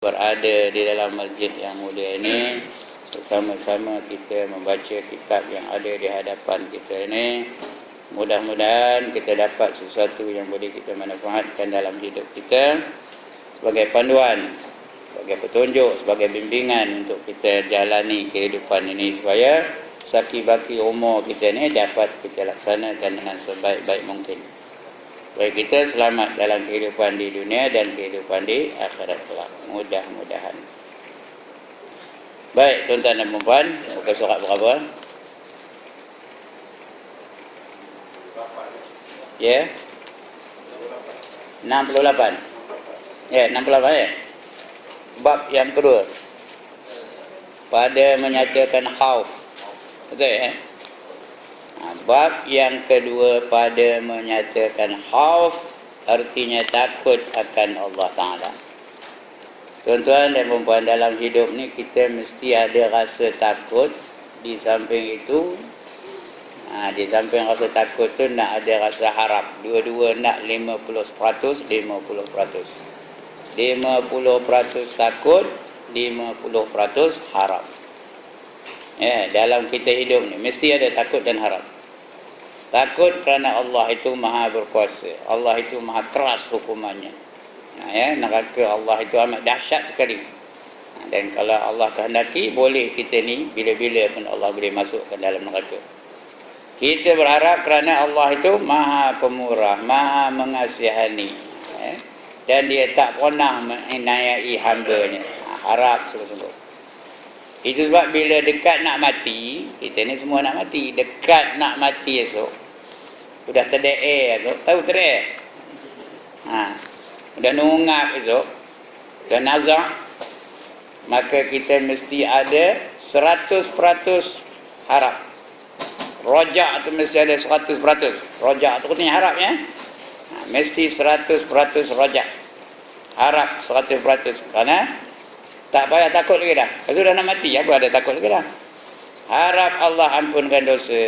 berada di dalam masjid yang mulia ini, bersama-sama kita membaca kitab yang ada di hadapan kita ini. Mudah-mudahan kita dapat sesuatu yang boleh kita manfaatkan dalam hidup kita sebagai panduan, sebagai petunjuk, sebagai bimbingan untuk kita jalani kehidupan ini, supaya saki-baki umur kita ni dapat kita laksanakan dengan sebaik-baik mungkin, supaya kita selamat dalam kehidupan di dunia dan kehidupan di akhirat kelak. Mudah-mudahan. Baik, tuan-tuan dan puan, buka surat berapa? Ya, 68. Ya, 68 ya. Bab yang kedua, pada menyatakan khauf. Betul ya? Bab yang kedua, pada menyatakan khauf, artinya takut akan Allah Ta'ala. Tuan-tuan dan puan, dalam hidup ni kita mesti ada rasa takut. Di samping itu, di samping rasa takut tu nak ada rasa harap. Dua-dua nak 50%, 50%. 50% takut, 50% harap. Ya, dalam kita hidup ni mesti ada takut dan harap. Takut kerana Allah itu maha berkuasa, Allah itu maha keras hukumannya. Ya, neraka Allah itu amat dahsyat sekali. Dan kalau Allah kehendaki, boleh kita ni bila-bila pun Allah boleh masukkan dalam neraka. Kita berharap kerana Allah itu maha pemurah, maha mengasihani, ya, dan dia tak pernah menganiayai hamba-Nya. Harap sungguh-sungguh. Itu sebab bila dekat nak mati, kita ni semua nak mati, dekat nak mati esok, sudah terdaer esok, tahu terdaer? Sudah nungap esok, sudah nazak, maka kita mesti ada 100% harap. Rojak tu mesti ada 100%. Rojak tu katanya harap ya. Mesti 100% rojak. Harap 100%. Kerana tak payah takut lagi dah. Kalau sudah nak mati, apa ada takut lagi dah. Harap Allah ampunkan dosa.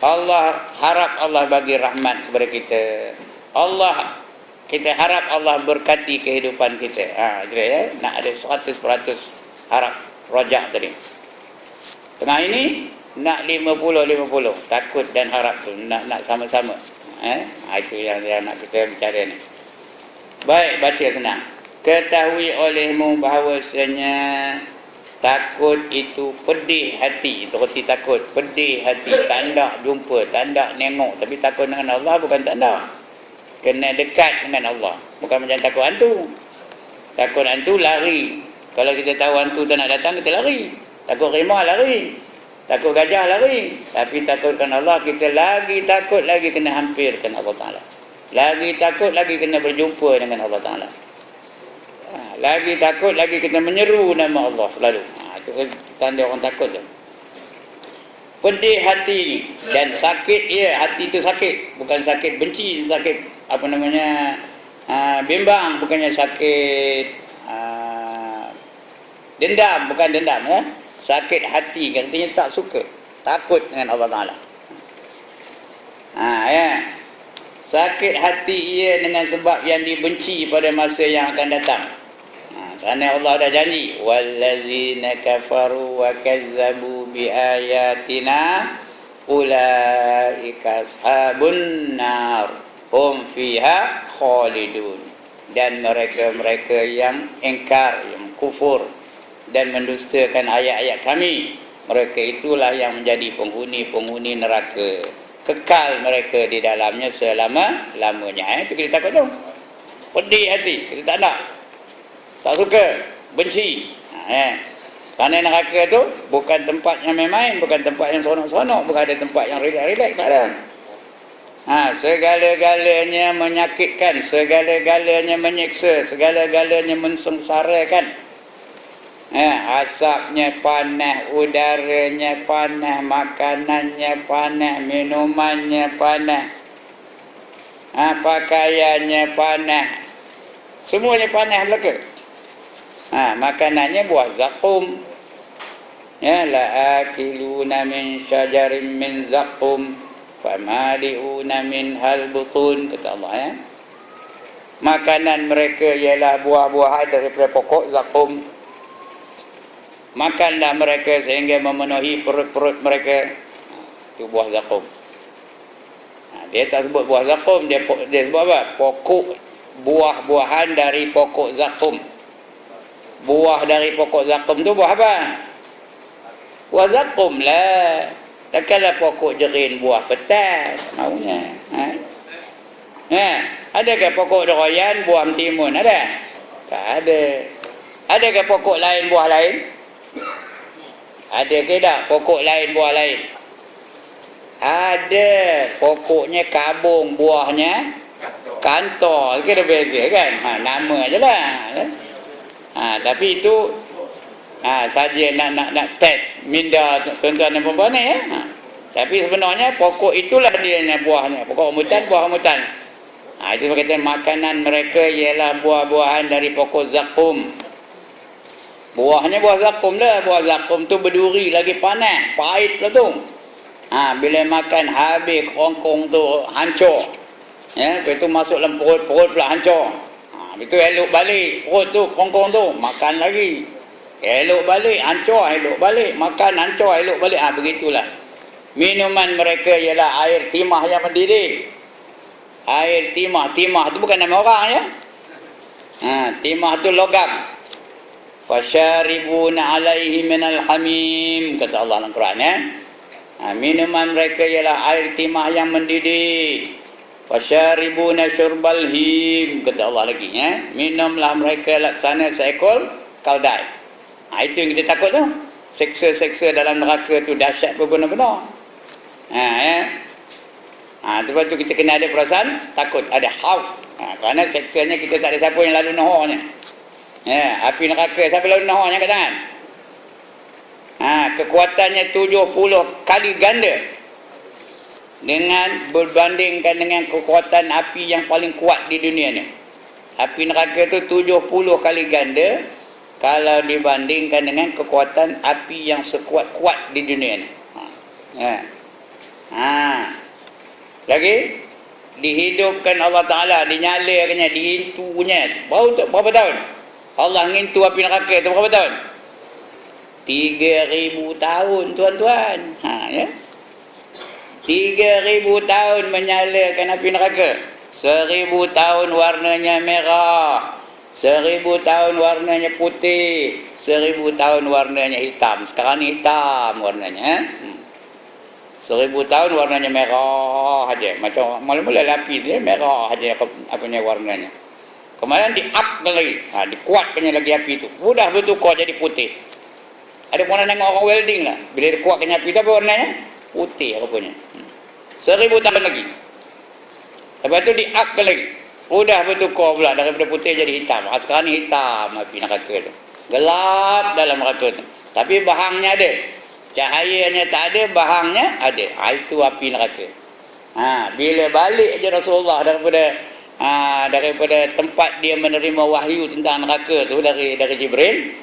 Harap Allah bagi rahmat kepada kita. Kita harap Allah berkati kehidupan kita. Kira ya, nak ada 100% harap rojak tadi. Tengah ini nak 50-50, takut dan harap tu nak sama-sama. Itu yang nak kita bicara ni. Baik, baca senang. Ketahui olehmu bahawasanya takut itu pedih hati. Itu arti takut, pedih hati. Tak nak jumpa, tak nak nengok. Tapi takut dengan Allah bukan tak nak. Kena dekat dengan Allah. Bukan macam takut hantu. Takut hantu lari. Kalau kita tahu hantu tak nak datang, kita lari. Takut rimau lari. Takut gajah lari. Tapi takutkan Allah, kita lagi takut, lagi kena hampirkan Allah Ta'ala. Lagi takut, lagi kena berjumpa dengan Allah Ta'ala. Lagi takut, lagi kita menyeru nama Allah selalu. Itu tanda orang takut tu. Pedih hati dan sakit, ya, hati itu sakit. Bukan sakit benci, sakit apa namanya, bimbang, bukannya sakit dendam, bukan dendam ya. Sakit hati, artinya tak suka, takut dengan Allah Ta'ala. Ya. Sakit hati ia dengan sebab yang dibenci pada masa yang akan datang. Kerana Allah dah janji, wallazina kafaru wa kazzabu biayatina ulaika ashabun nar hum fiha khalidun. Dan mereka-mereka yang ingkar, yang kufur dan mendustakan ayat-ayat kami, mereka itulah yang menjadi penghuni-penghuni neraka. Kekal mereka di dalamnya selama-lamanya. Itu kita takut tu. Pedih hati, kita tak nak. Tak suka, benci. Kerana neraka tu bukan tempat yang main-main, bukan tempat yang seronok-seronok, bukan ada tempat yang relax-relax, tak ada. Segala-galanya menyakitkan, segala-galanya menyiksa, segala-galanya mensengsarakan. Asapnya panas, udaranya panas, makanannya panas, minumannya panas, pakaiannya panas, semuanya panas belaka. Makanannya buah zakum. Ya, la'akiluna min syajarin min zakum famali'una min hal butun, kata Allah ya. makanan mereka ialah buah-buahan daripada pokok zakum. Makanlah mereka sehingga memenuhi perut-perut mereka. Itu buah zakum. Dia tak sebut buah zakum, dia sebut apa? Pokok, buah-buahan dari pokok zakum. Buah dari pokok zakum tu buah apa? Buah zakum lah. Takkanlah pokok jerin buah petas. Maunya. Adakah pokok durian buah mentimun? Ada? Tak ada. Adakah pokok lain buah lain? Ada ke tak pokok lain buah lain? Ada. Pokoknya kabung, buahnya kantor. Kira beza kan? Nama je lah. Tapi itu saja nak test minda tuan-tuan dan puan-puan ni ya. Tapi sebenarnya pokok itulah dia buahnya. Pokok rambutan, buah rambutan. Itu berkaitan makanan mereka ialah buah-buahan dari pokok zakum. Buahnya buah zakum lah. Buah zakum tu berduri lagi panas, pahit lah tu. Bila makan habis kerongkong tu hancur. Lepas tu masuk dalam perut pula hancur. Itu elok balik perut tu, kerongkong tu, makan lagi. Elok balik, hancur, elok balik, makan, hancur, elok balik. Begitulah. Minuman mereka ialah air timah yang mendidih. Air timah. Timah tu bukan nama orang ya. Timah tu logam. Fasyaribuna alaihi minal hamim, kata Allah dalam Quran ya. Minuman mereka ialah air timah yang mendidih. Fasyaribuna syurbal him, kata Allah lagi ya. Minumlah mereka laksana seekor kaldai. Itu yang kita takut tu. Seksa-seksa dalam neraka tu dahsyat benar-benar. Sebab tu kita kena ada perasaan takut, ada khauf. Kerana seksanya kita tak ada siapa yang lalu nahornya. Api neraka siapa lalu nahornya kat tangan? Kekuatannya 70 kali ganda dengan berbandingkan dengan kekuatan api yang paling kuat di dunia ni. Api neraka tu 70 kali ganda kalau dibandingkan dengan kekuatan api yang sekuat-kuat di dunia ni. Lagi dihidupkan Allah Ta'ala, dinyalakannya, dihintunya. Berapa tahun? Allah ngintu api neraka tu berapa tahun? 3,000 tahun tuan-tuan. 3,000 tahun menyalakan api neraka. 1,000 tahun warnanya merah, 1,000 tahun warnanya putih, 1,000 tahun warnanya hitam. Sekarang ni hitam warnanya. 1,000 tahun warnanya merah aja. Macam mula-mula api dia merah aja apanya warnanya. Kemudian di-up lagi. Dikuatkannya lagi api itu. Mudah bertukar jadi putih. Ada pernah tengok orang welding lah. Bila dikuatkannya api itu apa warnanya? Putih rupanya. 1,000 tahun lagi. Lepas tu di-up lagi. Mudah bertukar pula daripada putih jadi hitam. Sekarang ni hitam api neraka tu. Gelap dalam neraka tu. Tapi bahangnya ada. Cahayanya tak ada, bahangnya ada. Itu api neraka. Bila balik je Rasulullah daripada tempat dia menerima wahyu tentang neraka tu dari Jibril.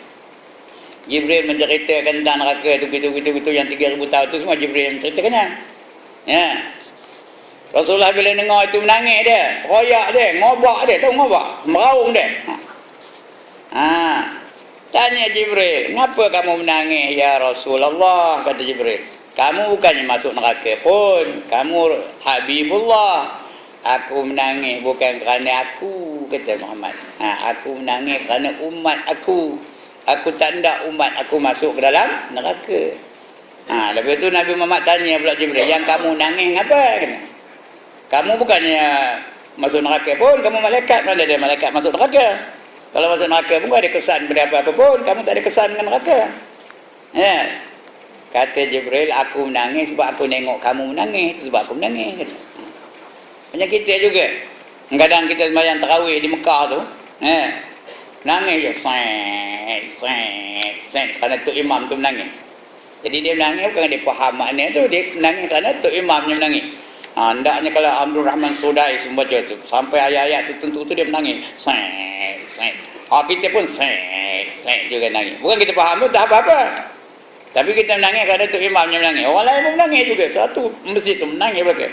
Jibril menceritakan tentang neraka tu gitu yang 3,000 tahun tu semua Jibril menceritakannya. Rasulullah bila dengar itu menangis dia, royak dia, ngobak dia, tahu ngobak, meraung dia. Tanya Jibril, "Kenapa kamu menangis ya Rasulullah?" Kata Jibril, "Kamu bukannya masuk neraka pun, kamu Habibullah. Aku menangis bukan kerana aku," kata Muhammad. "Aku menangis kerana umat aku. Aku tak nak umat aku masuk ke dalam neraka." Lepas tu Nabi Muhammad tanya pula Jibril, "Yang kamu nangis kenapa?" "Kamu bukannya masuk neraka pun, kamu malaikat. Mana ada malaikat masuk neraka? Kalau masuk neraka pun ada kesan pada apa-apa pun, kamu tak ada kesan dengan neraka." Kata Jibril, "Aku menangis sebab aku tengok kamu menangis, itu sebab aku menangis." Macam kita juga. Kadang kita sembahyang tarawih di Mekah tu, nangis je, set, kerana Tok Imam tu menangis. Jadi dia menangis bukan dia faham makna tu, dia menangis kerana Tok Imamnya menangis. Hendaknya kalau Abdul Rahman Sudai membaca tu, sampai ayat-ayat tertentu tu dia menangis. Kita pun juga nangis. Bukan kita faham tu, tak apa-apa. Tapi kita menangis kerana Tok Imamnya menangis. Orang lain pun menangis juga. Satu masjid tu menangis mereka.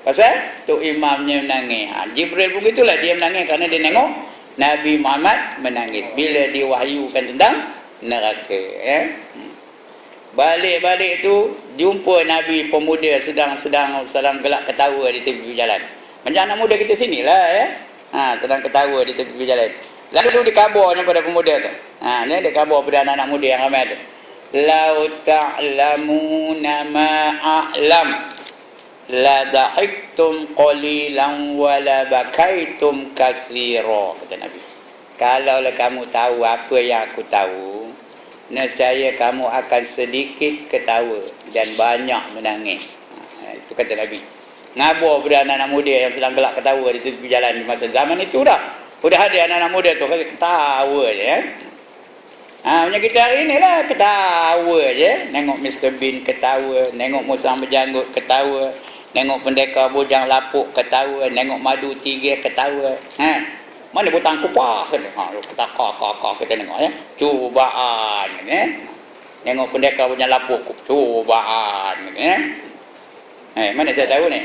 Pasal tu imamnya menangis. Jibril pun itulah, dia menangis kerana dia tengok Nabi Muhammad menangis bila diwahyukan tentang neraka. Balik-balik tu jumpa Nabi pemuda sedang gelak ketawa di tepi jalan. Macam anak muda kita sinilah sedang ketawa di tepi jalan. Lalu dikabarnya pada pemuda tu. Ni dia kabar pada anak-anak muda yang ramai tu. Lau ta'lamuna ma a'lam la dahiktum qalilan wa la bakaitum katsira, kata Nabi. Kalaulah kamu tahu apa yang aku tahu, nescaya kamu akan sedikit ketawa dan banyak menangis. Itu kata Nabi. Ngabar pada anak-anak muda yang sedang gelak ketawa di tepi jalan di masa zaman itu dah. Sudah ada anak-anak muda tu ketawa je macam kita hari ni lah, ketawa je. Nengok Mr. Bean ketawa, nengok Musang Berjanggut ketawa, nengok Pendekar Bujang Lapuk ketawa, nengok Madu Tiga ketawa. Mana butang kupah kita tengok cubaan Nengok Pendekar Bujang Lapuk, cubaan mana saya tahu ni?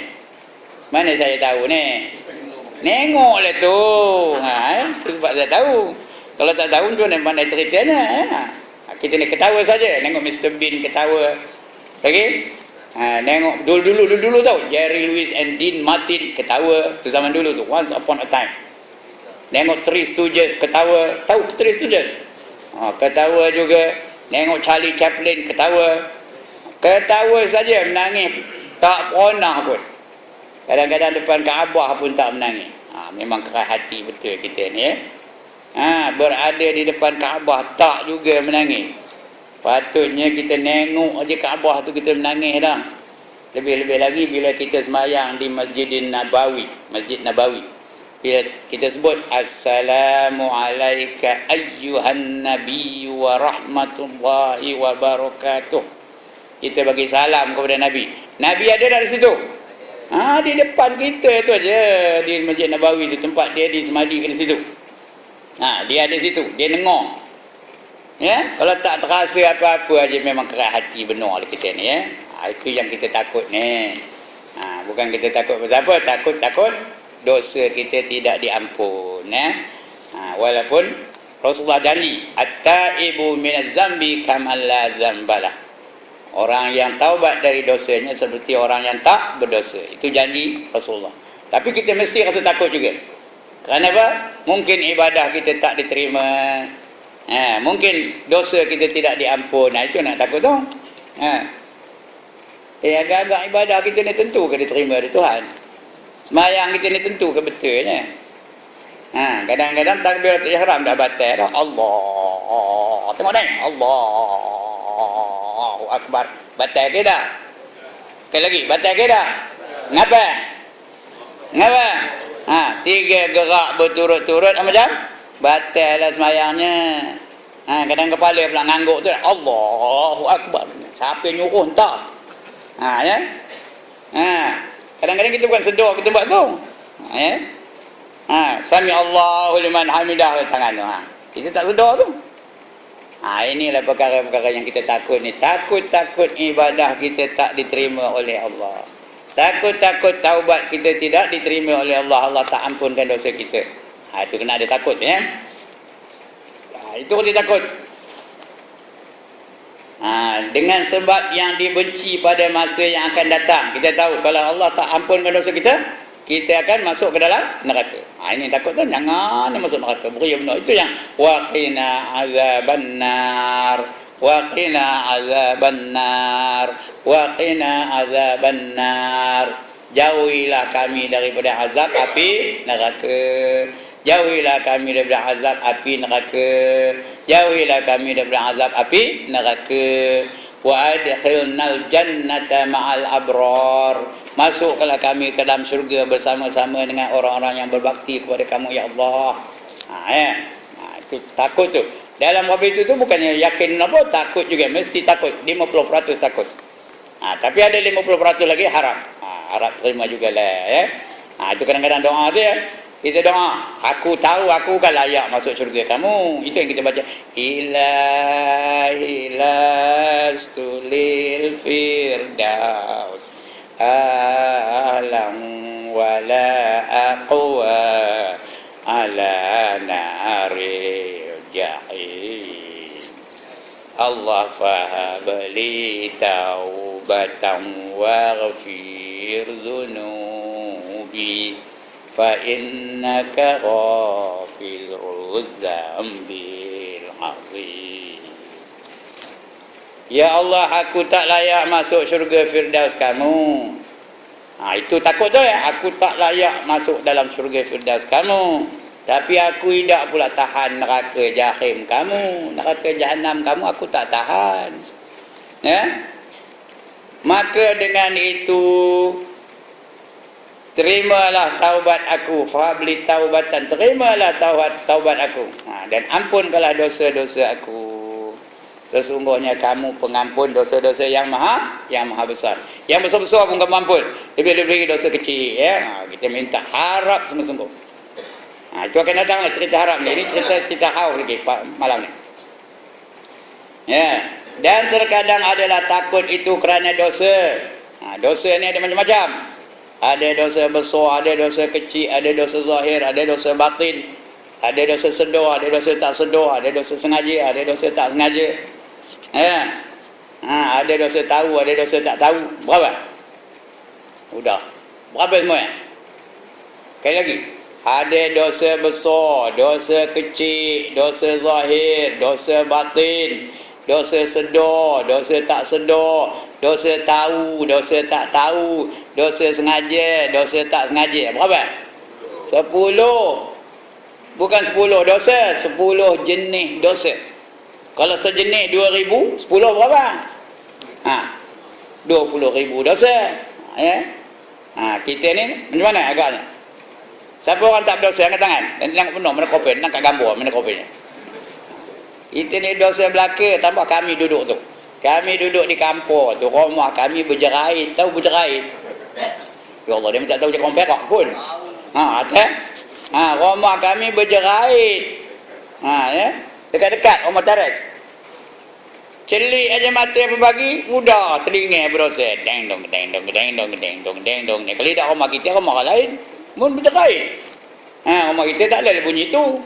Mana saya tahu ni? Nengoklah tu. Sebab saya tahu. Kalau tak tahu tu mana ceritanya. Kita ni ketawa saja. Nengok Mr. Bean ketawa. Lagi? Nengok dulu tau. Jerry Lewis and Dean Martin ketawa. Tu zaman dulu tu. Once upon a time. Nengok Three Stooges ketawa. Tahu Three Stooges? Ketawa juga. Nengok Charlie Chaplin ketawa. Ketawa saja, menangis. Tak pernah pun. Kadang-kadang depan Kaabah pun tak menangis. Memang keras hati betul kita ni. Berada di depan Kaabah tak juga menangis. Patutnya kita nengok aja Kaabah tu kita menangis dah. Lebih-lebih lagi bila kita sembahyang di Masjid Nabawi. Bila kita sebut Assalamu alayka ayyuhan nabiyyu wa rahmatullahi wa barakatuh. Kita bagi salam kepada Nabi. Nabi ada dari situ. Di depan kita tu aja, di Masjid Nabawi tu, tempat dia disemadikan di situ. Dia ada situ, dia dengar. Kalau tak terasa apa-apa aja, memang keras hati benar kita ni itu yang kita takut ni. Bukan kita takut pasal apa, takut dosa kita tidak diampun walaupun Rasulullah janji at-taibu minaz zambi kamal la zambalah. Orang yang taubat dari dosanya seperti orang yang tak berdosa. Itu janji Rasulullah. Tapi kita mesti rasa takut juga. Kerana apa? Mungkin ibadah kita tak diterima. Mungkin dosa kita tidak diampun. Itu nak takut tu. Agak-agak ibadah kita ni tentu ke diterima oleh Tuhan. Sembahyang kita ni tentu ke betulnya. Kadang-kadang takbiratul ihram dah batal dah. Allah. Tengok ni. Allahu Akbar. Batal ke dah? Sekali lagi, batal ke dah? Ngapa? 3 gerak berturut-turut macam batal lah sembahyangnya. Kadang kepala pula ngangguk tu. Allahu Akbar. Siapa yang nyuruh entah? Kadang-kadang kita bukan sedar kita buat tu. Sami Allahu liman hamidah tangan tu. Kita tak sedar tu. Inilah perkara-perkara yang kita takut ni. Takut-takut ibadah kita tak diterima oleh Allah. Takut-takut taubat kita tidak diterima oleh Allah. Allah tak ampunkan dosa kita. Itu kena ada takut itu kita takut. Dengan sebab yang dibenci pada masa yang akan datang. Kita tahu kalau Allah tak ampunkan dosa kita, kita akan masuk ke dalam neraka. Ini takut tu, jangan masuk neraka. Beria benar. Itu yang waqina azabannar, waqina azabannar, waqina azabannar. Jauhilah kami daripada azab api neraka. Jauhilah kami daripada azab api neraka. Jauhilah kami daripada azab api neraka. Wa adkhilnal jannata ma'al abrar. Masukkanlah kami ke dalam syurga bersama-sama dengan orang-orang yang berbakti kepada kamu ya Allah. Itu takut tu. Dalam bab itu tu bukannya yakin apa, takut juga, mesti takut. 50% takut. Tapi ada 50% lagi harap. Harap terima jugalah itu kadang-kadang doa tu kita doa, aku tahu aku kan layak masuk syurga kamu. Itu yang kita baca. Ilahi lastulil firdaus alam فطرحوها على نار الجحيم الله فهب لي توبة واغفر ذنوبي فإنك غافر الذنب العظيم. Ya Allah, aku tak layak masuk syurga Firdaus kamu. Itu takut tu ya. Aku tak layak masuk dalam syurga Firdaus kamu. Tapi aku tidak pula tahan neraka jahim kamu. Neraka jahanam kamu aku tak tahan. Ya? Maka dengan itu terimalah taubat aku. Fabli taubatan. Terimalah taubat aku. Dan ampunkanlah dosa-dosa aku. Sesungguhnya kamu pengampun dosa-dosa yang maha besar. Yang besar-besar pun kamu ampun. Lebih-lebih dosa kecil. Ya? Kita minta harap sungguh-sungguh. Itu akan datanglah cerita harap ni. Ini cerita haus lagi malam ni. Ya. Dan terkadang adalah takut itu kerana dosa. Dosa ni ada macam-macam. Ada dosa besar, ada dosa kecil, ada dosa zahir, ada dosa batin. Ada dosa sedar, ada dosa tak sedar, ada dosa sengaja, ada dosa tak sengaja. Ya. Ada dosa tahu, ada dosa tak tahu. Berapa? Sudah. Berapa semua ya? Sekali lagi. Ada dosa besar, dosa kecil, dosa zahir, dosa batin, dosa sedar, dosa tak sedar, dosa tahu, dosa tak tahu, dosa sengaja, dosa tak sengaja. Berapa? 10. Bukan 10 dosa, 10 jenis dosa. Kalau sejenis 2,000, 10 berapa? 20,000 dosa. Ya. Kita ni macam mana agaknya? Siapa orang tak berdosa angkat tangan? Dan tengok penuh mana kopi, nak kat gambar mana kopinya. Itu ni dosa belaka tambah kami duduk tu. Kami duduk di kampung tu, rumah kami berjerait, tahu berjerait. Ya Allah, dia tak tahu cakap orang Perak pun. Rumah kami berjerait. Ya. Dekat-dekat rumah teres. Celik aja mata pagi, udah telinga berdosa. Deng dong deng dong deng dong deng dong deng dong. Kalau tak rumah kita, rumah orang lain mun bercerai. Rumah kita tak ada bunyi tu.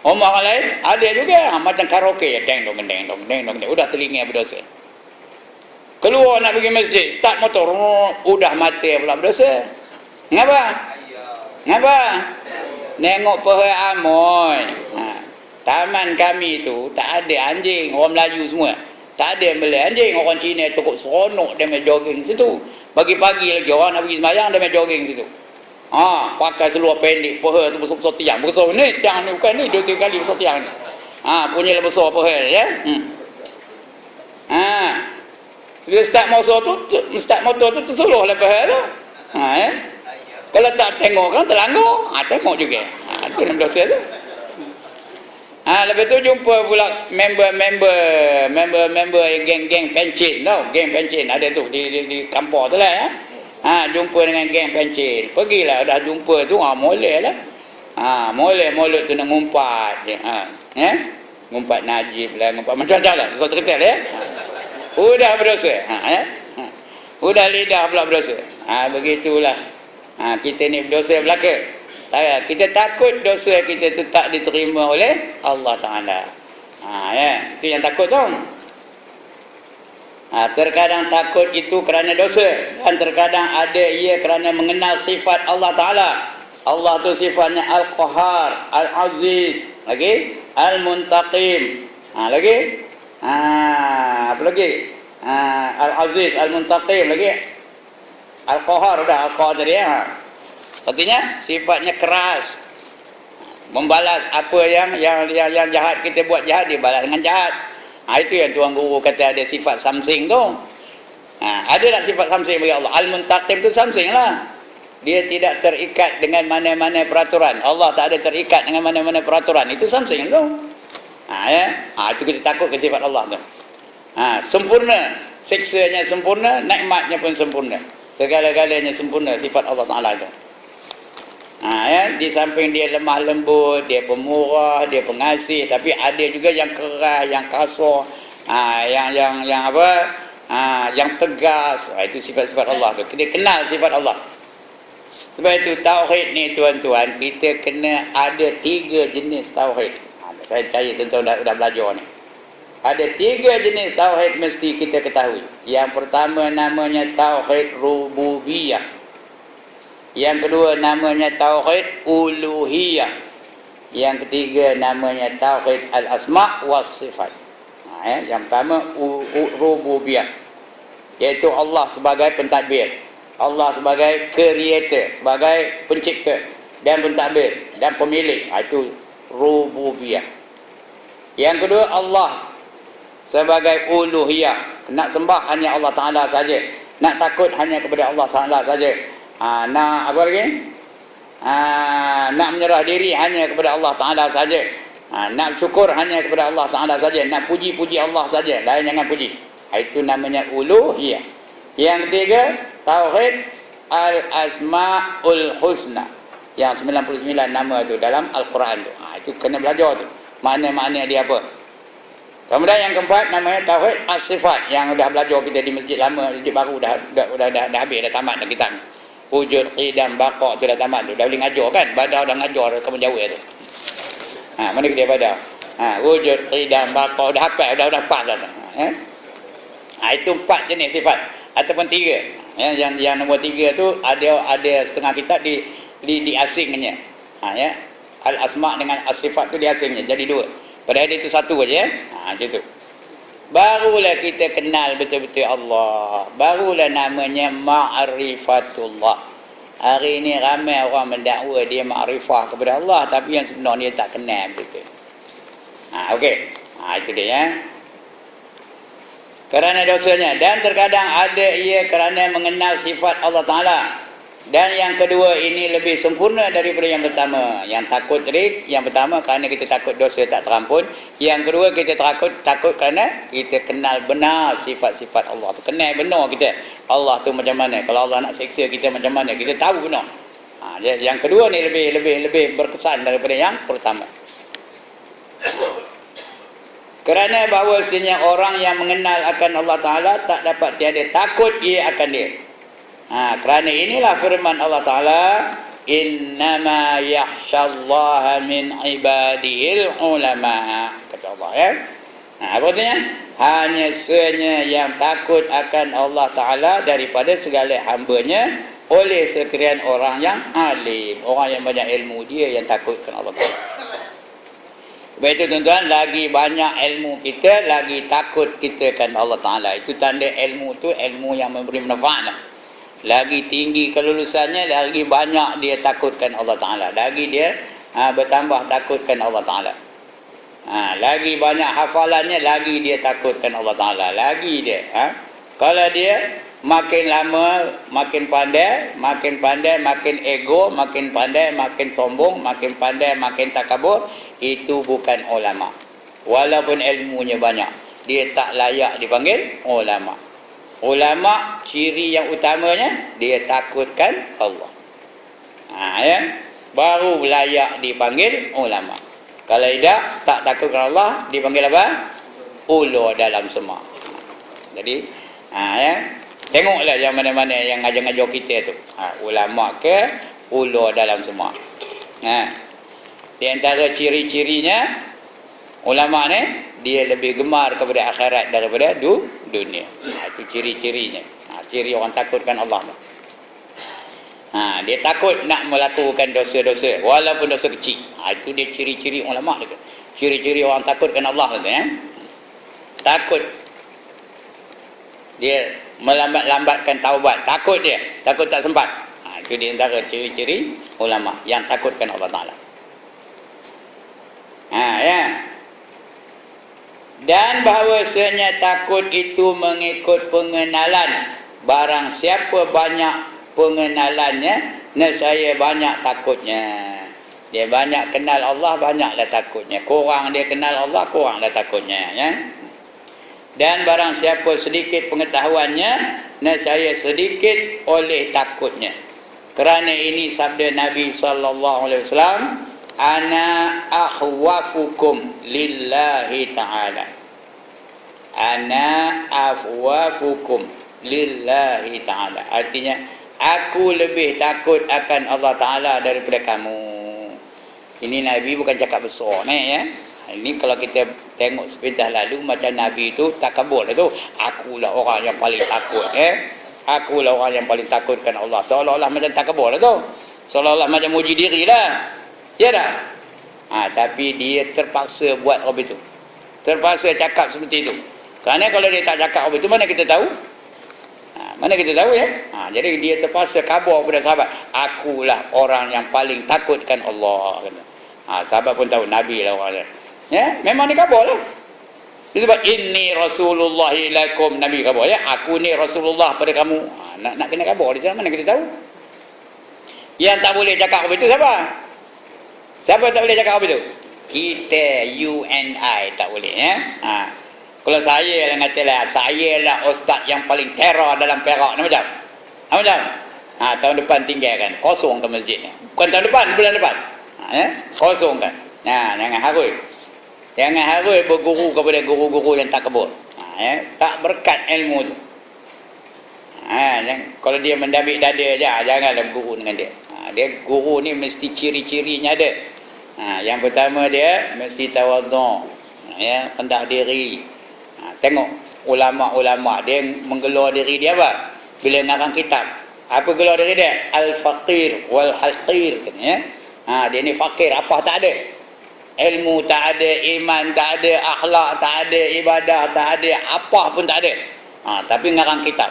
Rumah orang lain ada juga macam karaoke, deng dong deng dong deng dong. Udah telinga berdosa. Keluar nak pergi masjid, start motor, udah mata pula berdosa. Ngapa? Nengok peha amoy. Taman kami tu tak ada anjing, orang Melayu semua. Tak ada yang beli anjing, orang Cina cukup seronok dia main jogging situ. Pagi-pagi lagi orang nak pergi sembahyang dia main jogging situ. Pakai seluar pendek, peha tu besar-besar tiang. Besar ni, tiang ni bukan ni, 2-3 kali besar tiang ni. Punya lah besar peha ya. Dia start motor tu tersuruh lah peha tu. Ya. Kalau tak tengok kan terlanggar. Tengok juga. Itu nama dosa tu. Lepas tu jumpa pula member geng-geng pencin tau. Geng pencin ada tu di kampung tu lah ya. Jumpa dengan geng pencin. Pergilah dah jumpa tu molek lah. Molek tu nak ngumpat je. Ya. Ngumpat Najib lah, ngumpat macam-macam lah. So cerita lah ya. Udah berdosa. Ya. Udah lidah pula berdosa. Begitulah. Kita ni berdosa belaka. Kita takut dosa kita itu tak diterima oleh Allah Ta'ala. Ya. Itu yang takut tu. Terkadang takut itu kerana dosa. Dan terkadang ada ia kerana mengenal sifat Allah Ta'ala. Allah tu sifatnya Al-Qahar, Al-Aziz, lagi Al-Muntaqim. Lagi apa lagi? Al-Aziz, Al-Muntaqim, lagi Al-Qahar. Dah Al-Qahar tadi ya. Artinya sifatnya keras. Membalas apa yang jahat kita buat jahat, dia balas dengan jahat. Itu yang tuan guru kata ada sifat something tu. Ada tak sifat something bagi Allah? Al-Muntaqim tu something lah. Dia tidak terikat dengan mana-mana peraturan. Allah tak ada terikat dengan mana-mana peraturan. Itu something tu. Ya. Itu kita takut ke sifat Allah tu. Sempurna. Siksanya sempurna, nikmatnya pun sempurna. Segala-galanya sempurna sifat Allah Ta'ala tu. Ya, di samping dia lemah lembut, dia pemurah, dia pengasih, tapi ada juga yang keras, yang kasar, yang apa? Yang tegas. Itu sifat-sifat Allah tu. Dia kenal sifat Allah. Sebab itu tauhid ni tuan-tuan, kita kena ada 3 jenis tauhid. Saya percaya tuan-tuan dah belajar ni. Ada 3 jenis tauhid mesti kita ketahui. Yang pertama namanya tauhid rububiyah. Yang kedua namanya tauhid uluhiyah. Yang ketiga namanya tauhid al-asma' was sifat. Yang pertama rububiyah, iaitu Allah sebagai pentadbir, Allah sebagai creator, sebagai pencipta dan pentadbir dan pemilik. Itu rububiyah. Yang kedua Allah sebagai uluhiyah, nak sembah hanya Allah Ta'ala saja, nak takut hanya kepada Allah Ta'ala saja. Nak apa lagi? Nak menyerah diri hanya kepada Allah Ta'ala saja. Nak syukur hanya kepada Allah Ta'ala saja, nak puji-puji Allah saja, lain jangan puji. Itu namanya uluhiyah. Yang ketiga tauhid al-asma'ul husna, yang 99 nama tu dalam Al-Quran tu. Itu kena belajar tu, makna-makna dia apa. Kemudian yang keempat namanya tauhid as-sifat, yang dah belajar kita di masjid lama, masjid baru dah habis, dah tamat dah kitab. Wujud, qidam, baqa tu dah tamat tu, dah boleh ngajar kan. Badar dah ngajar kamu jauh tu. Mana dia Badar? Wujud, qidam, baqa dah hafal, dah pas dah. Itu 4 jenis sifat ataupun 3. Yang nombor 3 tu ada setengah kitab diasingnya. Al-asma' dengan as-sifat tu diasingnya jadi 2. Padahal dia tu 1 aja macam tu. Barulah kita kenal betul-betul Allah. Barulah namanya ma'rifatullah. Hari ini ramai orang mendakwa dia ma'rifah kepada Allah, tapi yang sebenarnya dia tak kenal betul. Okey. Itu dia ya. Kerana dosanya, dan terkadang ada ia kerana mengenal sifat Allah Ta'ala. Dan yang kedua ini lebih sempurna daripada yang pertama. Yang takut tadi, yang pertama kerana kita takut dosa tak terampun. Yang kedua kita takut kerana kita kenal benar sifat-sifat Allah tu. Kenal benar kita Allah tu macam mana. Kalau Allah nak seksa kita macam mana, kita tahu benar. Yang kedua ni lebih berkesan daripada yang pertama. Kerana bahawasanya orang yang mengenal akan Allah Ta'ala tak dapat tiada takut ia akan dia. Kerana inilah firman Allah Ta'ala, innama yakhshallaha min ibadihil ulama. Kata Allah ya. Apa artinya? Hanya senyap yang takut akan Allah Ta'ala daripada segala hambanya oleh sekalian orang yang alim, orang yang banyak ilmu, dia yang takutkan Allah Ta'ala. Sebab itu tuan-tuan, lagi banyak ilmu kita, lagi takut kita kan Allah Ta'ala. Itu tanda ilmu tu ilmu yang memberi manfaat lah. Lagi tinggi kelulusannya, lagi banyak dia takutkan Allah Ta'ala. Lagi dia bertambah takutkan Allah Ta'ala. Lagi banyak hafalannya, lagi dia takutkan Allah Ta'ala. Lagi dia. Kalau dia makin lama, makin pandai, makin ego, makin pandai, makin sombong, makin pandai, makin takabur, itu bukan ulama. Walaupun ilmunya banyak, dia tak layak dipanggil ulama. Ulama ciri yang utamanya dia takutkan Allah. Ya, baru layak dipanggil ulama. Kalau tidak tak takutkan Allah, dipanggil apa? Ulur dalam semua. Jadi ya, tengoklah yang mana-mana yang ngajar-ngajar kita tu. Ulama ke ulur dalam semua. Di antara ciri-cirinya ulama ni, dia lebih gemar kepada akhirat daripada dunia. Itu ciri-cirinya. Ciri orang takutkan Allah. Dia takut nak melakukan dosa-dosa, walaupun dosa kecil. Itu dia ciri-ciri ulama dia. Ciri-ciri orang takutkan Allah ya. Takut. Dia melambat-lambatkan taubat. Takut dia. Takut tak sempat. Itu di antara ciri-ciri ulama yang takutkan Allah Ta'ala. Ya. Dan bahawasanya takut itu mengikut pengenalan. Barang siapa banyak pengenalannya, nescaya banyak takutnya. Dia banyak kenal Allah, banyaklah takutnya. Kurang dia kenal Allah, kuranglah takutnya ya. Dan barang siapa sedikit pengetahuannya, nescaya sedikit oleh takutnya. Kerana ini sabda Nabi SAW, ana akhwafukum lillahi ta'ala. Ana akhwafukum lillahi ta'ala. Artinya, Aku lebih takut akan Allah Ta'ala daripada kamu. Ini Nabi bukan cakap besar ni ya. Ini kalau kita tengok sepintas lalu macam Nabi tu takabur tu. Akulah orang yang paling takut Akulah orang yang paling takutkan Allah. Seolah-olah macam takabur tu. Seolah-olah macam muji diri lah. Ya tak? Tapi dia terpaksa buat apa itu. Terpaksa cakap seperti itu. Kerana kalau dia tak cakap apa itu, mana kita tahu? Mana kita tahu ya? Jadi dia terpaksa khabar kepada sahabat. Akulah orang yang paling takutkan Allah. Sahabat pun tahu Nabi lah orang. Ya, memang ni khabar lah. Sebab inni Rasulullah ilaikum, Nabi khabar ya. Aku ni Rasulullah pada kamu. Nak kena khabar dia, mana kita tahu? Yang tak boleh cakap apa itu siapa? Siapa tak boleh cakap apa itu? Kita, you and I tak boleh ya. Kalau saya lah katalah, saya lah ustaz yang paling teror dalam Perak ni macam. Macam? Tahun depan tinggalkan, kosongkan masjidnya. Bukan tahun depan, bulan depan. Kosongkan. Jangan harus. Jangan harus berguru kepada guru-guru yang tak kebur. Tak berkat ilmu tu. Kalau dia mendabik dada je, janganlah berguru dengan dia. Dia guru ni mesti ciri-cirinya ada. Yang pertama dia mesti tawadhu, rendah diri. Tengok ulama-ulama dia menggelar diri dia apa? Bila ngarang kitab, apa gelar diri dia? Al-faqir wal haqir ya. Dia ni fakir, apa tak ada. Ilmu tak ada, iman tak ada, akhlak tak ada, ibadah tak ada, apa pun tak ada. Tapi ngarang kitab.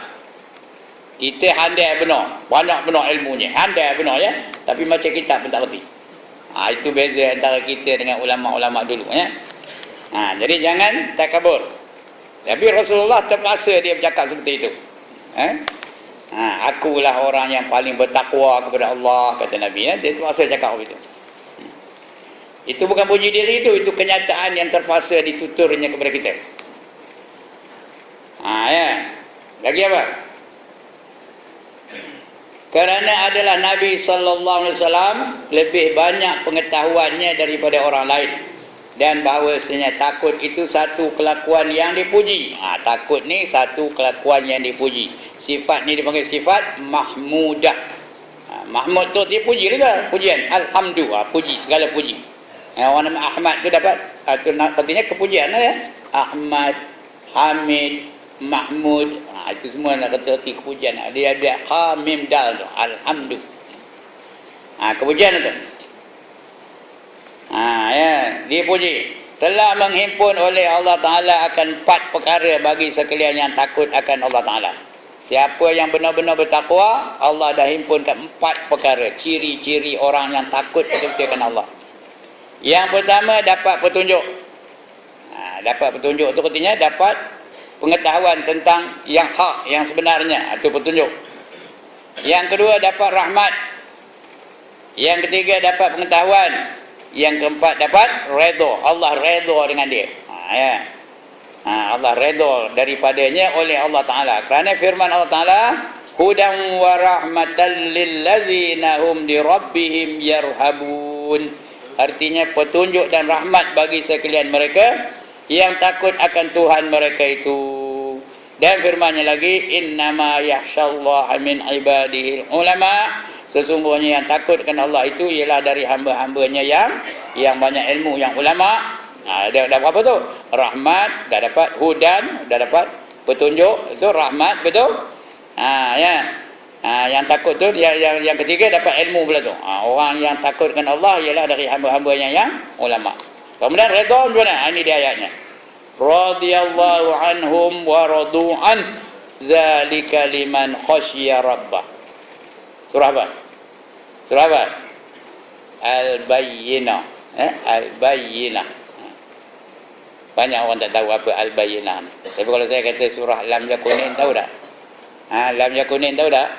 Kita handai benar, banyak benar ilmunya, handai benar ya. Tapi macam kitab pun tak reti. Itu beza antara kita dengan ulama-ulama dulu ya. Jadi jangan takabur. Tapi Rasulullah terpaksa dia bercakap seperti itu. Akulah orang yang paling bertakwa kepada Allah, kata Nabi ya. Dia terpaksa cakap begitu. Itu bukan puji diri itu kenyataan yang terpaksa dituturnya kepada kita. Ya. Lagi apa? Kerana adalah Nabi SAW lebih banyak pengetahuannya daripada orang lain. Dan bahawasanya takut itu satu kelakuan yang dipuji. Takut ni satu kelakuan yang dipuji. Sifat ni dipanggil sifat mahmudah. Mahmud tu dipuji juga. Pujian. Alhamdulillah. Puji. Segala puji. Orang nama Ahmad tu dapat. Itu artinya kepujian lah ya. Ahmad, Hamid, Mahmud. Itu semua nak kata arti kepujian. Dia ada Hamim Dal tu. Alhamdulillah. Kepujian tu. Dipuji. Telah menghimpun oleh Allah Ta'ala akan 4 perkara bagi sekalian yang takut akan Allah Ta'ala. Siapa yang benar-benar bertakwa, Allah dah himpunkan 4 perkara. Ciri-ciri orang yang takut akan Allah. Yang pertama, dapat petunjuk. Dapat petunjuk itu artinya dapat pengetahuan tentang yang hak, yang sebenarnya. Itu petunjuk. Yang kedua, dapat rahmat. Yang ketiga, dapat pengetahuan. Yang keempat, dapat redha. Allah redha dengan dia. Allah redha daripadanya oleh Allah Ta'ala. Kerana firman Allah Ta'ala, hudan wa rahmatan lillazina hum li rabbihim yarhabun. Artinya petunjuk dan rahmat bagi sekalian mereka yang takut akan Tuhan mereka itu. Dan firman-Nya lagi, innama yakhsyallaha min ibadihil ulama. Sesungguhnya yang takutkan Allah itu ialah dari hamba-hambanya yang banyak ilmu, yang ulama. Dah berapa tu? Rahmat, dah dapat hudan, dah dapat petunjuk, itu rahmat, betul? Yang takut tu yang ketiga dapat ilmu pula tu. Orang yang takutkan Allah ialah dari hamba-hambanya yang ulama. Kemudian redha mana? Ini dia ayatnya. Radhiyallahu anhum wa radu an dzalika liman khasyiya rabbah. Surah apa? Surah apa? Al-Bayyinah. Al-Bayyinah. Banyak orang tak tahu apa Al-Bayyinah. Tapi kalau saya kata surah Lam Yakunin, tahu tak? Lam Yakunin tahu tak?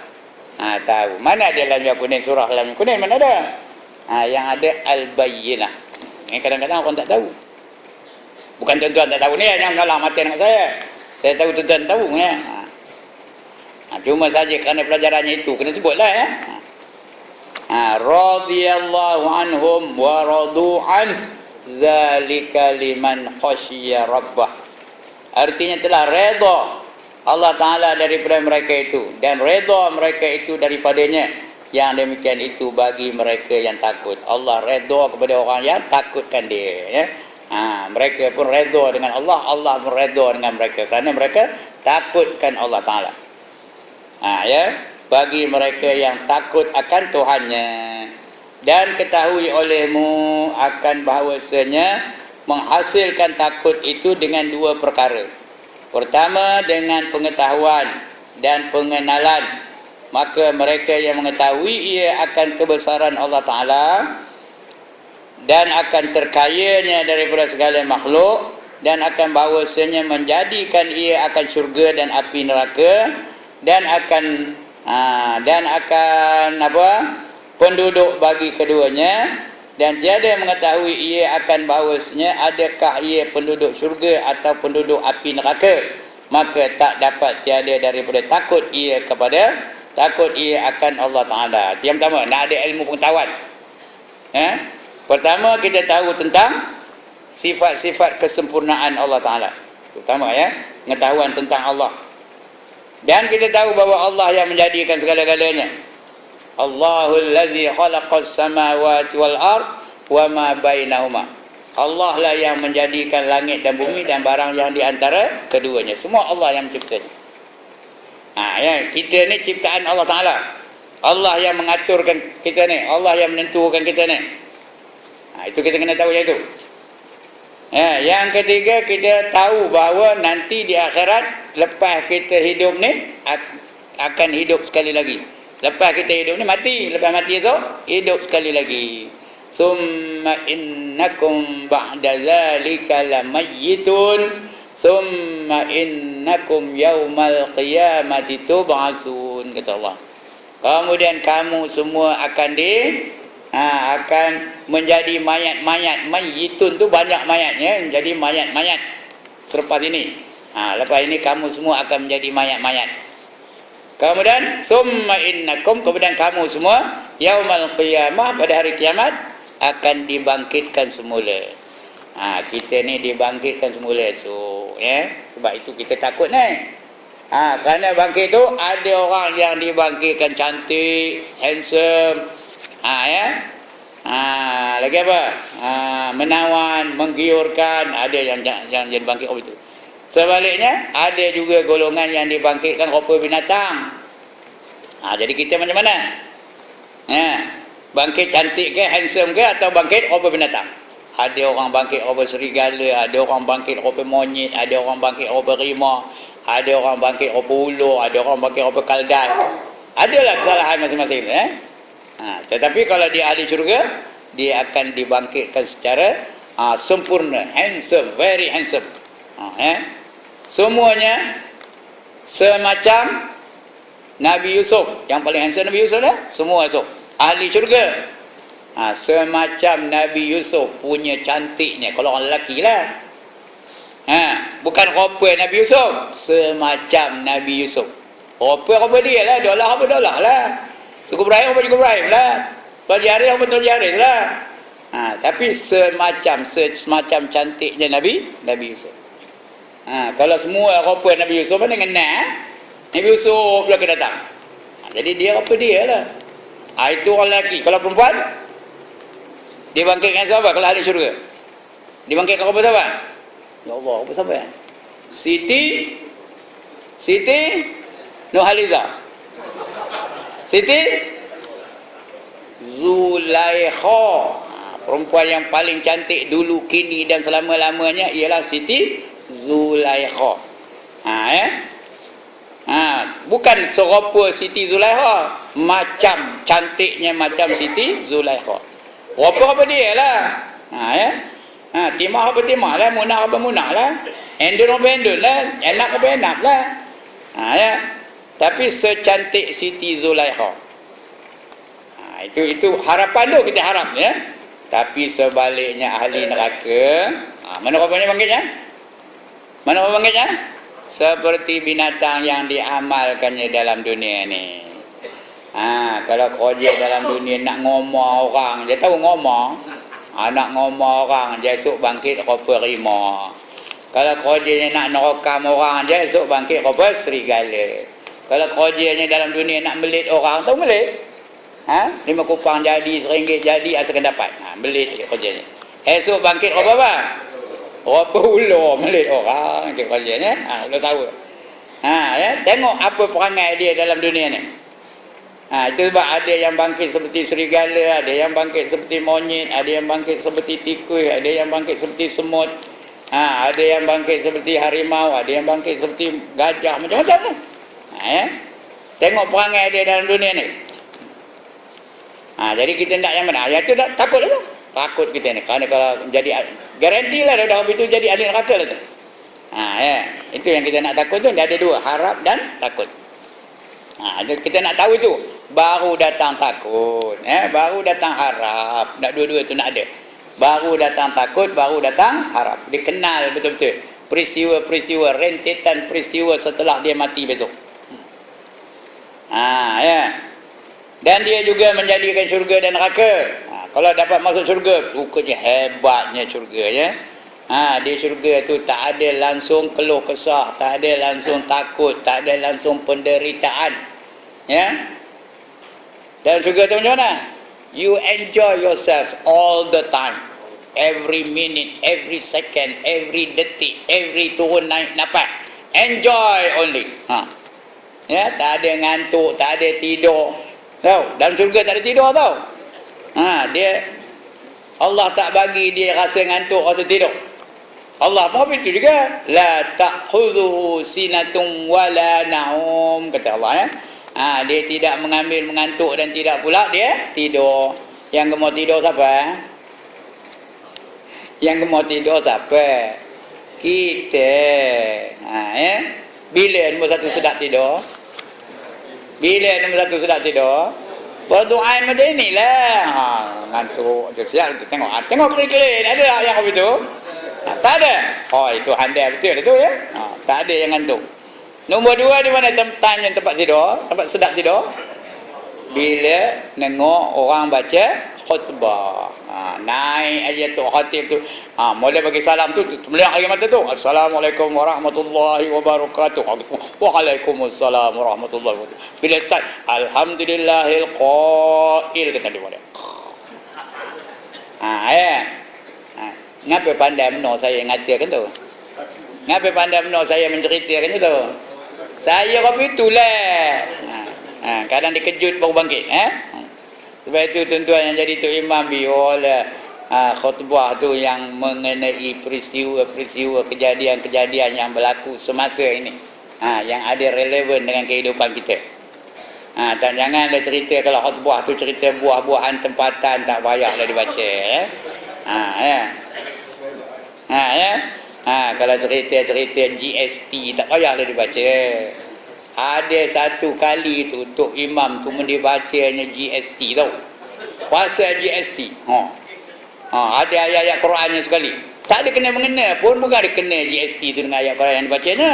Tahu. Mana ada Lam Yakunin, surah Lam Yakunin? Mana ada? Yang ada Al-Bayyinah. Ini kadang-kadang orang tak tahu. Bukan tuan-tuan tak tahu ni, jangan kalah mati dengan saya. Saya tahu tuan-tuan tahu ya. Cuma saja kerana pelajarannya itu kena sebutlah ya. Radhiyallahu anhum wa radu an dzalika liman khasyiya rabbah. Artinya telah redha Allah Ta'ala daripada mereka itu, dan redha mereka itu daripadanya. Yang demikian itu bagi mereka yang takut. Allah redha kepada orang yang takutkan dia, ya. Mereka pun redha dengan Allah, Allah pun redha dengan mereka kerana mereka takutkan Allah Ta'ala. Ya, bagi mereka yang takut akan Tuhannya. Dan ketahui olehmu akan bahawasanya menghasilkan takut itu dengan dua perkara. Pertama, dengan pengetahuan dan pengenalan. Maka mereka yang mengetahui ia akan kebesaran Allah Ta'ala dan akan terkayanya daripada segala makhluk, dan akan bahawasanya menjadikan ia akan syurga dan api neraka, dan akan penduduk bagi keduanya, dan tiada mengetahui ia akan bahawasanya adakah ia penduduk syurga atau penduduk api neraka, maka tak dapat tiada daripada takut ia akan Allah Ta'ala. Yang pertama, nak ada ilmu pengetahuan. Pertama, kita tahu tentang sifat-sifat kesempurnaan Allah Ta'ala. Pertama, pengetahuan tentang Allah. Dan kita tahu bahawa Allah yang menjadikan segala-galanya. Allahul ladzi khalaqas samawati wal ard wa ma bainahuma. Allah lah yang menjadikan langit dan bumi dan barang yang di antara keduanya. Semua Allah yang menciptanya. Kita ni ciptaan Allah Ta'ala. Allah yang mengaturkan kita ni, Allah yang menentukan kita ni. Itu kita kena tahu yang itu. Yang ketiga, kita tahu bahawa nanti di akhirat, lepas kita hidup ni, akan hidup sekali lagi. Lepas kita hidup ni mati, lepas mati tu hidup sekali lagi. Summa innakum ba'da zalika lamayyitun summa innakum yaumal qiyamati tub'asun, kata Allah. Kemudian kamu semua akan menjadi mayat-mayat. Mayyitun tu banyak mayatnya, jadi mayat-mayat selepas ini. Lepas ini kamu semua akan menjadi mayat-mayat. Kemudian summa innakum, kemudian kamu semua yaumal qiyamah, pada hari kiamat akan dibangkitkan semula. Kita ni dibangkitkan semula esok, sebab itu kita takut ni. Kerana bangkit tu ada orang yang dibangkitkan cantik, handsome, lagi apa? Menawan, menggiurkan, ada yang jadi bangkit orang itu. Sebaliknya, ada juga golongan yang dibangkitkan rupa binatang. Jadi kita macam mana? Bangkit cantik ke, handsome ke, atau bangkit rupa binatang? Ada orang bangkit rupa serigala, ada orang bangkit rupa monyet, ada orang bangkit rupa rimau, ada orang bangkit rupa ular, ada orang bangkit rupa kaldai. Adalah kesalahan masing-masing. Tetapi kalau dia ahli syurga, dia akan dibangkitkan secara sempurna, handsome, very handsome. Semuanya semacam Nabi Yusuf. Yang paling handsome Nabi Yusuf lah. Semua Yusuf ahli syurga. Semacam Nabi Yusuf punya cantiknya. Kalau orang lelaki lah, bukan rupa Nabi Yusuf, semacam Nabi Yusuf. Rupa dia lah. Dolah apa dolah lah. Cukup Ibrahim apa cukup Ibrahim lah. Tuan Jaris apa Tuan Jaris lah. Tapi semacam cantiknya Nabi Yusuf. Kalau semua rupa Nabi Yusuf mana kenal, Nabi Yusuf pula akan datang. Jadi dia apa dia lah. Itu orang lelaki. Kalau perempuan, dibangkitkan siapa kalau ahli syurga? Dibangkitkan apa siapa? Ya Allah, apa siapa? Siti Nurhaliza, Siti Zulaikha. Perempuan yang paling cantik dulu, kini dan selama-lamanya ialah Siti Zulaikha. Bukan serupa Siti Zulaikha, macam cantiknya macam Siti Zulaikha. Apa dia lah. Timah apa timah lah, munah apa munah lah, endun apa endun lah, enak apa enak lah. Tapi secantik Siti Zulaikha. Itu harapan tu kita harap, ya. Tapi sebaliknya ahli neraka, mana orang bangkitnya? Mana orang bangkitnya? Seperti binatang yang diamalkannya dalam dunia ni. Kalau kerja dalam dunia nak ngomong orang, dia tahu ngomong. Nak ngomong orang, dia esok bangkit rupa rimau. Kalau kerjanya nak nerokam orang je, esok bangkit apa? Serigala. Kalau kerjanya dalam dunia nak melit orang, tahu melit? 5 kupang jadi, RM1 jadi, asalkan dapat. Melit je kerjanya. Esok bangkit apa? Apa ular melit orang je kerjanya. Ular tahu. Ya, tengok apa perangai dia dalam dunia ni. Itu sebab ada yang bangkit seperti serigala, ada yang bangkit seperti monyet, ada yang bangkit seperti tikus, ada yang bangkit seperti semut. Ada yang bangkit seperti harimau, ada yang bangkit seperti gajah, macam-macam. Ya. Tengok perangai dia dalam dunia ni. Jadi kita tak yang mana? Yang tu tak takut lah tu. Takut kita ni. Kerana kalau jadi, garantilah dah itu jadi ahli neraka lah tu. Ya. Itu yang kita nak takut tu. Dia ada dua, harap dan takut. Kita nak tahu itu. Baru datang takut. Baru datang harap. Nak dua-dua tu nak ada. Baru datang takut, baru datang harap. Dia kenal betul-betul peristiwa-peristiwa, rentetan peristiwa setelah dia mati besok. Ya. Dan dia juga menjadikan syurga dan neraka. Kalau dapat masuk syurga, rupanya hebatnya syurga, ya. Di syurga tu tak ada langsung keluh kesah, tak ada langsung takut, tak ada langsung penderitaan. Ya. Dalam syurga tu macam mana? You enjoy yourself all the time. Every minute, every second, every detik, every turun naik nafas. Enjoy only. Ya, tak ada ngantuk, tak ada tidur. Tahu, dalam syurga tak ada tidur tau. Dia Allah tak bagi dia rasa ngantuk, rasa tidur. Allah pun begitu juga. La ta'khudhuhu sinatun wala naum, kata Allah, ya. Dia tidak mengambil mengantuk dan tidak pula dia tidur. Yang gemar tidur siapa? Yang gemar tidur siapa? Kita. Ya. Bila nombor satu sedap tidur? Bila nombor satu sedap tidur? Berdoa macam inilah. Ngantuk. Siap tu tengok. Tengok klik-klik. Ada tak yang apa itu? Tak ada. Itu handai betul tu, ya. Tak ada yang ngantuk. Nombor dua, di mana time yang tempat tidur, tempat sedap tidur? Bila nengok orang baca khutbah. Naik aja tu khatib tu. Mula bagi salam tu, melihat lagi mata tu. Assalamualaikum warahmatullahi wabarakatuh. Waalaikumsalam warahmatullahi wabarakatuh. Bila start, alhamdulillahil qail, kata dia mula. Ya. Ngapa pandai benar saya ngatakan tu? Ngapa pandai benar saya menceritakan itu? Saya apa itulah. Kadang dikejut baru bangkit. Sebab itu tuan-tuan yang jadi tu imam biarlah khutbah tu yang mengenai peristiwa-peristiwa, kejadian-kejadian yang berlaku semasa ini. Yang ada relevan dengan kehidupan kita. Tak janganlah cerita kalau khutbah tu cerita buah-buahan tempatan, tak payahlah dibaca. Kalau cerita-cerita GST tak payahlah dibaca. Ada satu kali tu untuk imam tu dibacanya GST tau. Pasal GST. Ada ayat-ayat Qurannya sekali. Tak ada kena-mengena pun, bukan ada kena GST tu dengan ayat Quran yang dibacanya.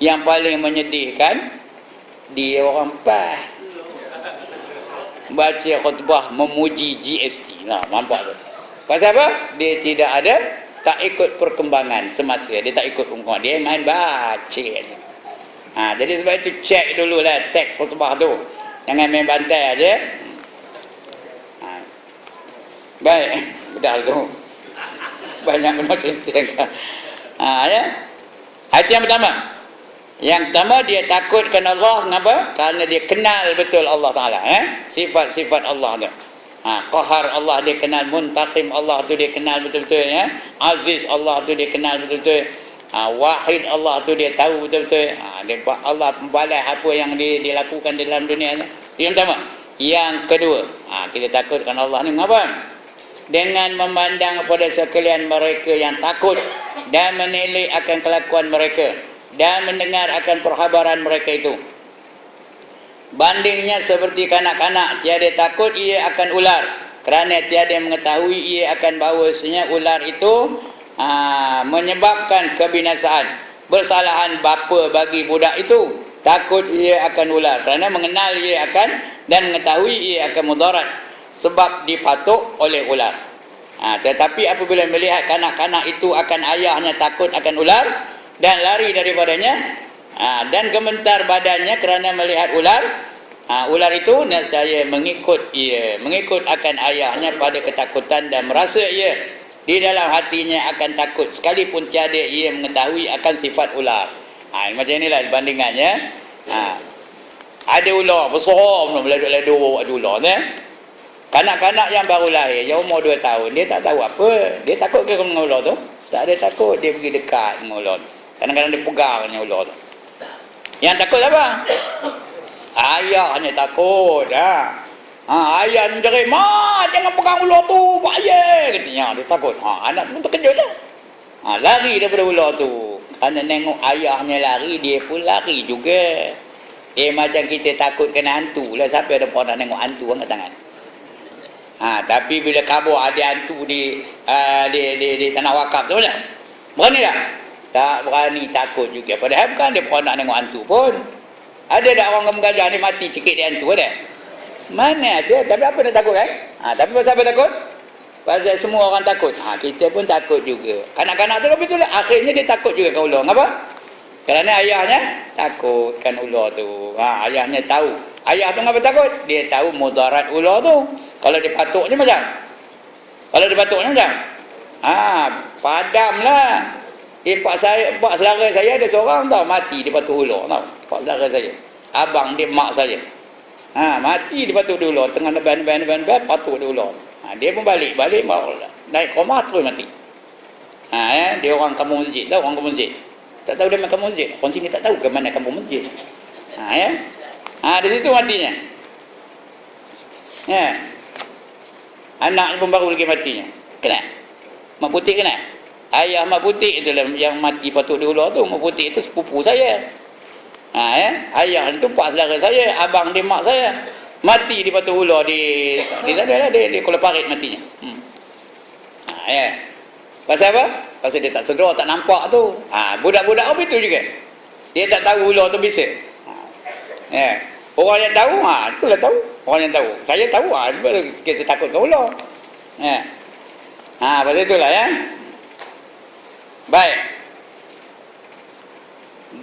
Yang paling menyedihkan, dia orang PAS baca khutbah memuji GST. Nampak tu. Pasal apa? Dia tidak ada, tak ikut perkembangan semasa. Dia tak ikut perkembangan. Dia main baca aja. Jadi sebab itu cek dululah teks khutbah tu. Jangan main bantai aja. Baik, bedal tu. Banyak benda cerita. Ya. Itu yang pertama. Yang pertama, dia takutkan Allah. Kenapa? Kerana dia kenal betul Allah Ta'ala. Sifat-sifat Allah tu. Qahar Allah dia kenal, muntaqim Allah tu dia kenal betul-betul, ya. Aziz Allah tu dia kenal betul-betul. Wahid Allah tu dia tahu betul-betul. Allah membalas apa yang dia lakukan dalam dunia ni. Yang pertama. Yang kedua, kita takutkan Allah ni mengapa? Dengan memandang kepada sekalian mereka yang takut dan menilai akan kelakuan mereka dan mendengar akan perkhabaran mereka itu. Bandingnya seperti kanak-kanak, tiada takut ia akan ular, kerana tiada mengetahui ia akan bahawasanya ular itu menyebabkan kebinasaan. Bersalahan bapa bagi budak itu, takut ia akan ular, kerana mengenal ia akan dan mengetahui ia akan mudarat, sebab dipatuk oleh ular. Tetapi apabila melihat kanak-kanak itu akan ayahnya takut akan ular dan lari daripadanya, dan gemetar badannya kerana melihat ular, ular itu nescaya mengikut akan ayahnya pada ketakutan dan merasa ia di dalam hatinya akan takut sekalipun tiada ia mengetahui akan sifat ular. Macam inilah bandingannya. Ada ular besar meleduk-leduk ada ular ni. Kanak-kanak yang baru lahir, yang umur 2 tahun, dia tak tahu apa. Dia takut ke dengan ular tu? Tak ada takut, dia pergi dekat dengan ular tu. Kadang-kadang dia pegang dengan ular tu. Yang takut apa? Ayahnya takut. Ayah menjerit, "Ma, jangan pegang ular tu, bahaya," katanya. Dia takut. Anak tu terkejut lah. Lari daripada ular tu. Kerana tengok ayahnya lari, dia pun lari juga. Macam kita takut kena hantu lah. Siapa ada pernah tengok hantu angkat tangan? Tapi bila kabur ada hantu di tanah wakaf tu macam? Berani tak? Tak berani, takut juga. Padahal bukan dia pernah tengok hantu pun. Ada tak orang kampung Gajah ni mati cikit di hantu ada? Mana ada? Tapi apa nak takut kan? Tapi pasal apa takut? Pasal semua orang takut. Kita pun takut juga. Kanak-kanak tu betul lah. Akhirnya dia takut juga kan ular. Kenapa? Kerana ayahnya takutkan ular tu. Ayahnya tahu. Ayah tu kenapa takut? Dia tahu mudarat ular tu. Kalau dia patuknya macam? Kalau dia patuknya macam? Padamlah. Pak saudara saya ada seorang tau mati dia patuk ular tau. Pak saudara saya. Abang dia mak saya. Mati dia patuk dia ular. Tengah neban patuk dia ular. Dia pun balik naik koma terus mati. Dia orang kampung masjid tahu, orang kampung masjid. Tak tahu dia main kampung masjid. Orang sini tak tahu ke mana kampung masjid. Di situ matinya. Anaknya pun baru lagi matinya. Kena? Mak Putih kena? Ayah Mak Putih itulah yang mati patuk di ular tu. Mak Putih itu sepupu saya. Ayah itu pak saudara saya, abang dia mak saya. Mati di patuk ular di sana lah, di Kuala Parit matinya. Pasal apa? Pasal dia tak sedar, tak nampak tu. Budak-budak apa itu juga. Dia tak tahu ular tu bisa. Orang yang tahu, itulah tahu. Orang yang tahu. Saya tahu, kita takut ke ular. Pasal itulah ya. Baik.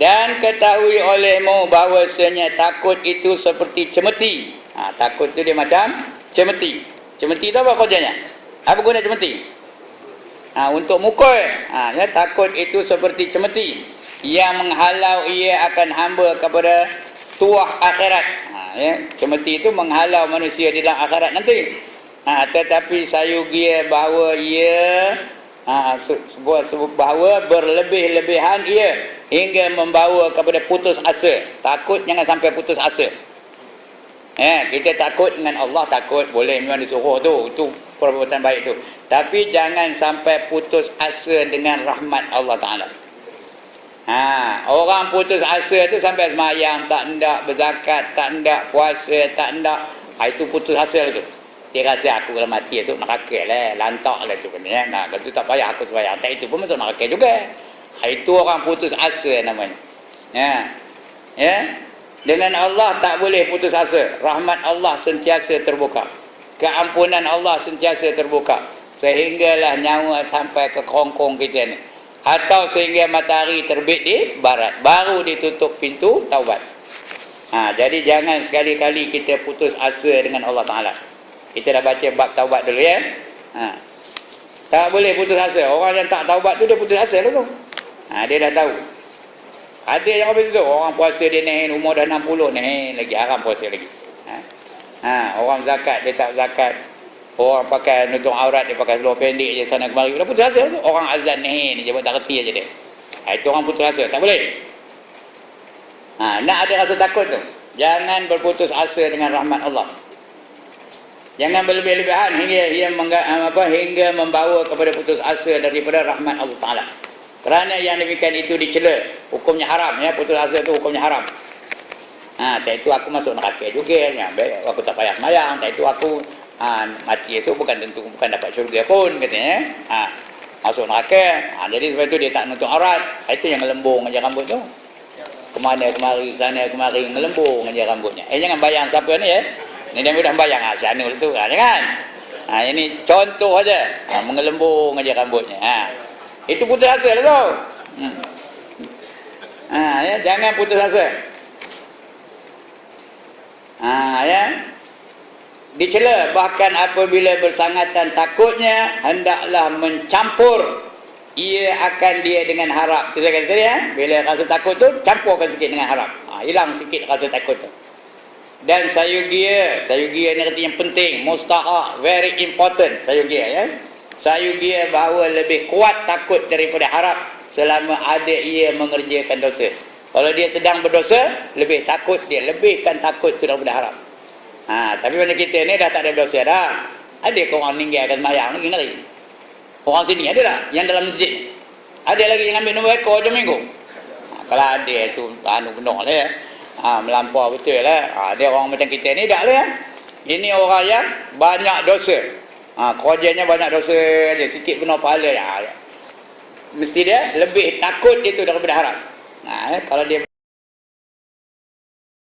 Dan ketahui olehmu bahawasanya takut itu seperti cemeti. Takut itu dia macam cemeti. Cemeti itu apa kerjanya? Apa guna cemeti? Untuk mukul. Takut itu seperti cemeti yang menghalau ia akan hamba kepada tuah akhirat. Cemeti itu menghalau manusia di dalam akhirat nanti. Tetapi sayugia bahawa ia bahawa berlebih-lebihan ia hingga membawa kepada putus asa. Takut jangan sampai putus asa. Kita takut dengan Allah, takut boleh memang disuruh tu, itu perbuatan baik tu. Tapi jangan sampai putus asa dengan rahmat Allah Ta'ala. Orang putus asa tu sampai semayang tak hendak, berzakat tak hendak, puasa tak hendak, itu putus asa lah tu. Dia rasa aku kalau mati esok neraka lah, lantak lah tu kena. Kalau tu tak payah aku semayang, tak itu pun masuk neraka juga. Itu orang putus asa namanya. Dengan Allah tak boleh putus asa. Rahmat Allah sentiasa terbuka, keampunan Allah sentiasa terbuka, sehinggalah nyawa sampai ke kerongkong kita ni, atau sehingga matahari terbit di barat, baru ditutup pintu taubat. Jadi jangan sekali-kali kita putus asa dengan Allah Ta'ala. Kita dah baca bab taubat dulu ya. Tak boleh putus asa. Orang yang tak taubat tu dia putus asa lah tu. Dia dah tahu. Ada yang apa tu? Orang puasa dia naik umur dah 60 naik lagi haram puasa lagi. Orang zakat dia tak zakat. Orang pakai nutup aurat dia pakai seluar pendek je sana kemari. Dah putus asa tu. Orang azan naik ni je buat tak reti aja dia. Itu orang putus asa. Tak boleh. Nak ada rasa takut tu. Jangan berputus asa dengan rahmat Allah. Jangan berlebih-lebihan hingga membawa kepada putus asa daripada rahmat Allah Ta'ala. Kerana yang demikian itu dicela, hukumnya haram ya, putus asa itu hukumnya haram. Tak itu aku masuk neraka juga ya. Aku tak payah semayang, tak itu aku mati esok bukan tentu bukan dapat syurga pun katanya. Masuk neraka. Jadi sebab itu dia tak nutup aurat. Itu yang ngelembung aja rambut tu. Kemana kemari, sana kemari ngelembung aja rambutnya. Jangan bayang siapa ni ya. Ni dia mudah bayang sana tu jangan. Ini contoh aja. Mengelembung aja rambutnya. Itu putus asa lah tau. Ya, jangan putus asa. Ya. Dicela bahkan apabila bersangatan takutnya hendaklah mencampur ia akan dia dengan harap. Kita kata tadi bila rasa takut tu campurkan sikit dengan harap. Hilang sikit rasa takut tu. Dan sayugia ni kata yang penting, mustahak, very important sayugia ya. Sayugia bahawa lebih kuat takut daripada harap selama ada ia mengerjakan dosa. Kalau dia sedang berdosa, lebih takut dia, lebihkan takut tu daripada harap. Tapi banyak kita ni dah tak ada dosa dah. Ada ke orang meninggalkan sembahyang lagi ngeri. Orang sini ada tak yang dalam masjid ni? Ada lagi yang ambil nombor ekor je minggu? Kalau ada tu benar lah ya. Melampau betul lah. Dia orang macam kita ni tak lah ya. Ini orang yang banyak dosa. Kerjanya banyak dosa je, sikit benar pahala ya. Mesti dia lebih takut dia tu daripada harap. Kalau dia